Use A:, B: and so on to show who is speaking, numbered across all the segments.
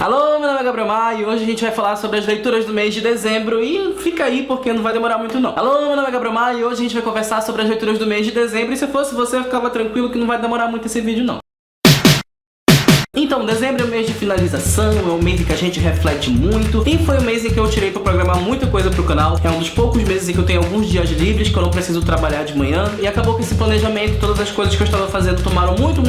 A: Alô, meu nome é Gabriel Maia e hoje a gente vai falar sobre as leituras do mês de dezembro e fica aí porque não vai demorar muito não. Alô, meu nome é Gabriel Maia e hoje a gente vai conversar sobre as leituras do mês de dezembro e se fosse você, ficava tranquilo que não vai demorar muito esse vídeo não. Então, dezembro é o mês de finalização, é o mês em que a gente reflete muito e foi o mês em que eu tirei pra programar muita coisa pro canal. É um dos poucos meses em que eu tenho alguns dias livres, que eu não preciso trabalhar de manhã e acabou que esse planejamento, todas as coisas que eu estava fazendo tomaram muito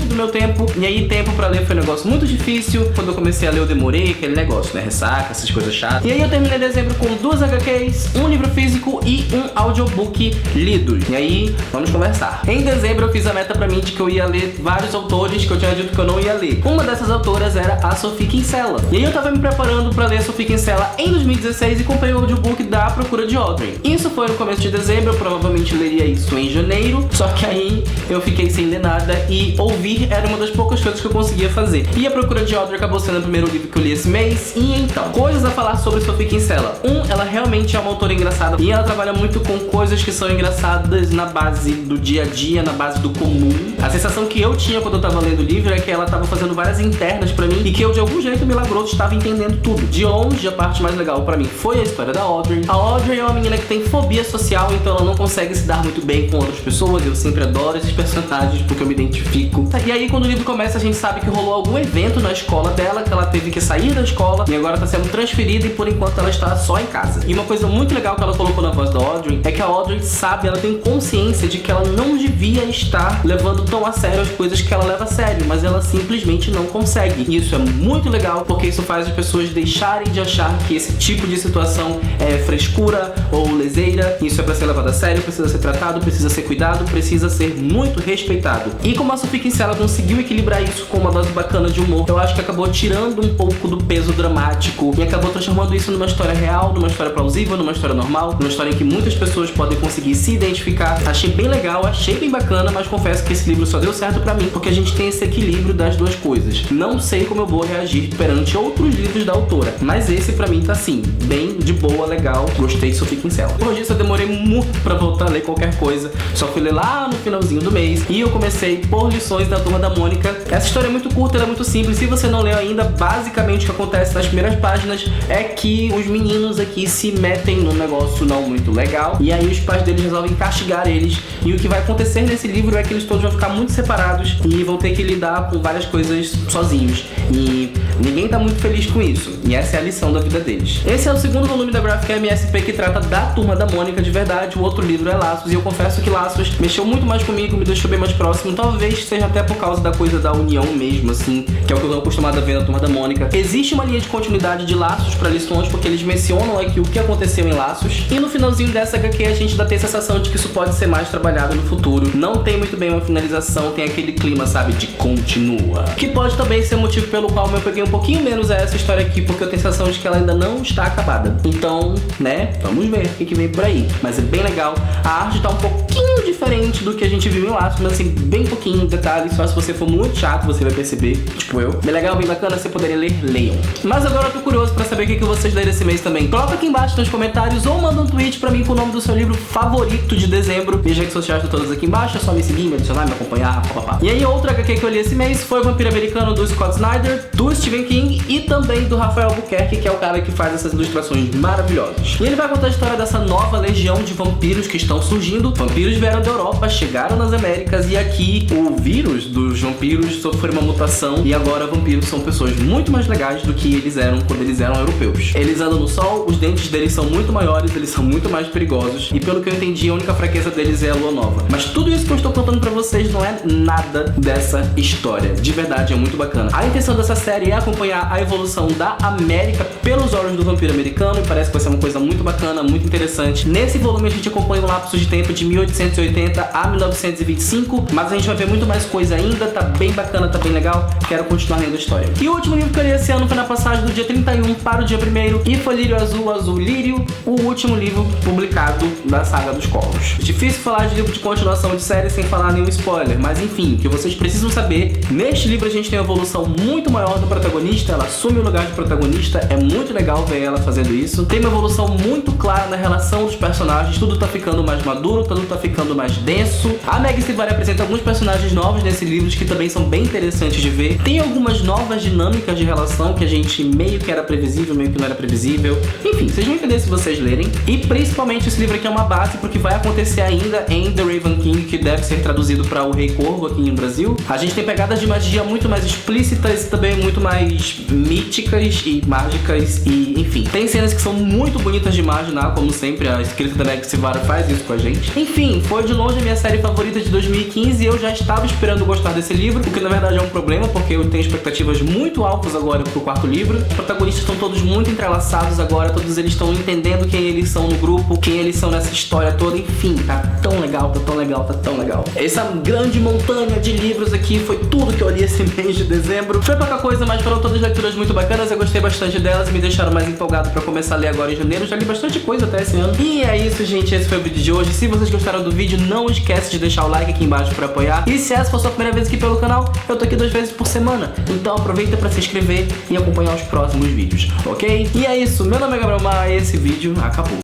A: do meu tempo e aí tempo pra ler foi um negócio muito difícil. Quando eu comecei a ler eu demorei, aquele negócio, né, ressaca, essas coisas chatas. E aí eu terminei dezembro com 2 HQs, um livro físico e um audiobook lidos. E aí, vamos conversar. Em dezembro eu fiz a meta pra mim de que eu ia ler vários autores que eu tinha dito que eu não ia ler. Uma dessas autoras era a Sophie Kinsella. E aí eu tava me preparando pra ler a Sophie Kinsella em 2016 e comprei o audiobook da Procura de Audrey. Isso foi no começo de dezembro, eu provavelmente leria isso em janeiro, só que aí eu fiquei sem ler nada e ouvir era uma das poucas coisas que eu conseguia fazer. E a Procura de Audrey acabou sendo o primeiro livro que eu li esse mês. E então, coisas a falar sobre Sophie Kinsella. Ela realmente é uma autora engraçada e ela trabalha muito com coisas que são engraçadas na base do dia a dia, na base do comum. A sensação que eu tinha quando eu tava lendo o livro é que ela tava fazendo várias internas pra mim e que eu de algum jeito milagroso estava entendendo tudo. De longe, a parte mais legal pra mim foi a história da Audrey. A Audrey é uma menina que tem fobia social, então ela não consegue se dar muito bem com outras pessoas. Eu sempre adoro esses personagens porque eu me identifico. E aí quando o livro começa a gente sabe que rolou algum evento na escola dela, que ela teve que sair da escola e agora tá sendo transferida e por enquanto ela está só em casa. E uma coisa muito legal que ela colocou na voz da Audrey é que a Audrey sabe, ela tem consciência de que ela não devia estar levando tão a sério as coisas que ela leva a sério, mas ela simplesmente não consegue. E isso é muito legal porque isso faz as pessoas deixarem de achar que esse tipo de situação é frescura ou leseira. Isso é pra ser levado a sério, precisa ser tratado, precisa ser cuidado, precisa ser muito respeitado. E como a Sophie Kinsella conseguiu equilibrar isso com uma dose bacana de humor, eu acho que acabou tirando um pouco do peso dramático e acabou transformando isso numa história real, numa história plausível, numa história normal, numa história em que muitas pessoas podem conseguir se identificar. Achei bem legal, achei bem bacana, mas confesso que esse livro só deu certo pra mim porque a gente tem esse equilíbrio das duas coisas. Não sei como eu vou reagir perante outros livros da autora, mas esse pra mim tá assim, bem de boa, legal, gostei de Sophie Kinsella. Por disso eu demorei muito pra voltar a ler qualquer coisa, só fui ler lá no finalzinho do mês e eu comecei por Lições da Turma da Mônica. Essa história é muito curta, ela é muito simples, se você não leu ainda, basicamente o que acontece nas primeiras páginas é que os meninos aqui se metem num negócio não muito legal e aí os pais deles resolvem castigar eles e o que vai acontecer nesse livro é que eles todos vão ficar muito separados e vão ter que lidar com várias coisas sozinhos. E ninguém tá muito feliz com isso. E essa é a lição da vida deles. Esse é o segundo volume da Graphic MSP que trata da Turma da Mônica de verdade. O outro livro é Laços. E eu confesso que Laços mexeu muito mais comigo, me deixou bem mais próximo. Talvez seja até por causa da coisa da união mesmo, assim, que é o que eu tô acostumado a ver na Turma da Mônica. Existe uma linha de continuidade de Laços pra Lições, porque eles mencionam aqui o que aconteceu em Laços. E no finalzinho dessa HQ a gente ainda tem a sensação de que isso pode ser mais trabalhado no futuro. Não tem muito bem uma finalização, tem aquele clima, sabe, de continua. Que pode também ser o motivo pelo qual eu peguei um pouquinho menos essa história aqui, porque eu tenho a sensação de que ela ainda não está acabada. Então, né, vamos ver o que vem por aí. Mas é bem legal. A arte tá um pouquinho diferente do que a gente viu em Laços, mas assim, bem pouquinho detalhes. Só se você for muito chato, você vai perceber, tipo eu. Bem legal, bem bacana, você poderia ler, leiam. Mas agora eu tô curioso pra saber o que vocês leram esse mês também. Coloca aqui embaixo nos comentários ou manda um tweet pra mim com o nome do seu livro favorito de dezembro. Minhas redes sociais estão todas aqui embaixo, é só me seguir, me adicionar, me acompanhar, papapá. E aí outra HQ que eu li esse mês foi o Vampiro Americano do Scott Snyder, do Stephen King e também do Rafael Albuquerque, que é o cara que faz essas ilustrações maravilhosas. E ele vai contar a história dessa nova legião de vampiros que estão surgindo. Vampiros vieram da Europa, chegaram nas Américas e aqui o vírus dos vampiros sofreu uma mutação e agora vampiros são pessoas muito mais legais do que eles eram quando eles eram europeus. Eles andam no sol, os dentes deles são muito maiores, eles são muito mais perigosos e pelo que eu entendi a única fraqueza deles é a lua nova. Mas tudo isso que eu estou contando pra vocês não é nada dessa história. De verdade é muito bacana. A intenção dessa série é acompanhar a evolução da América pelos olhos do vampiro americano e parece que vai ser uma coisa muito bacana, muito interessante. Nesse volume a gente acompanha um lapso de tempo de 1880 a 1925, mas a gente vai ver muito mais coisa ainda, tá bem bacana, tá bem legal, quero continuar lendo a história. E o último livro que eu li esse ano foi na passagem do dia 31 para o dia 1º e foi Lírio Azul, Azul Lírio, o último livro publicado da saga dos Corvos. Difícil falar de livro de continuação de série sem falar nenhum spoiler, mas enfim, o que vocês precisam saber, neste livro a gente tem uma evolução muito maior do protagonista, ela assume o lugar de protagonista, é muito legal ver ela fazendo isso. Tem uma evolução muito clara na relação dos personagens, tudo tá ficando mais maduro, tudo tá ficando mais denso. A Meg Stivari apresenta alguns personagens novos nesse livro que também são bem interessantes de ver. Tem algumas novas dinâmicas de relação que a gente meio que era previsível, meio que não era previsível. Enfim, vocês vão entender se vocês lerem. E principalmente esse livro aqui é uma base porque vai acontecer ainda em The Raven King, que deve ser traduzido para O Rei Corvo aqui no Brasil. A gente tem pegadas de magia muito mais explícitas e também muito mais míticas e mágicas e enfim. Tem cenas que são muito bonitas de imaginar, como sempre, a escrita da Meg Stivari faz isso com a gente. Enfim, foi de longe a minha série favorita de 2015 e eu já estava esperando gostar desse livro, o que na verdade é um problema, porque eu tenho expectativas muito altas agora pro quarto livro. Os protagonistas estão todos muito entrelaçados agora, todos eles estão entendendo quem eles são no grupo, quem eles são nessa história toda, enfim, tá tão legal, tá tão legal, tá tão legal. Essa grande montanha de livros aqui foi tudo que eu li esse mês de dezembro. Foi pouca coisa, mas foram todas leituras muito bacanas, eu gostei bastante delas e me deixaram mais empolgado pra começar a ler agora em janeiro. Já li bastante coisa até esse ano. E é isso, gente, esse foi o vídeo de hoje. Se vocês gostaram do vídeo, não esquece de deixar o like aqui embaixo pra apoiar. E se essa for a sua primeira vez aqui pelo canal, eu tô aqui 2 vezes por semana, então aproveita pra se inscrever e acompanhar os próximos vídeos, ok? E é isso, meu nome é Gabriel Maia e esse vídeo acabou.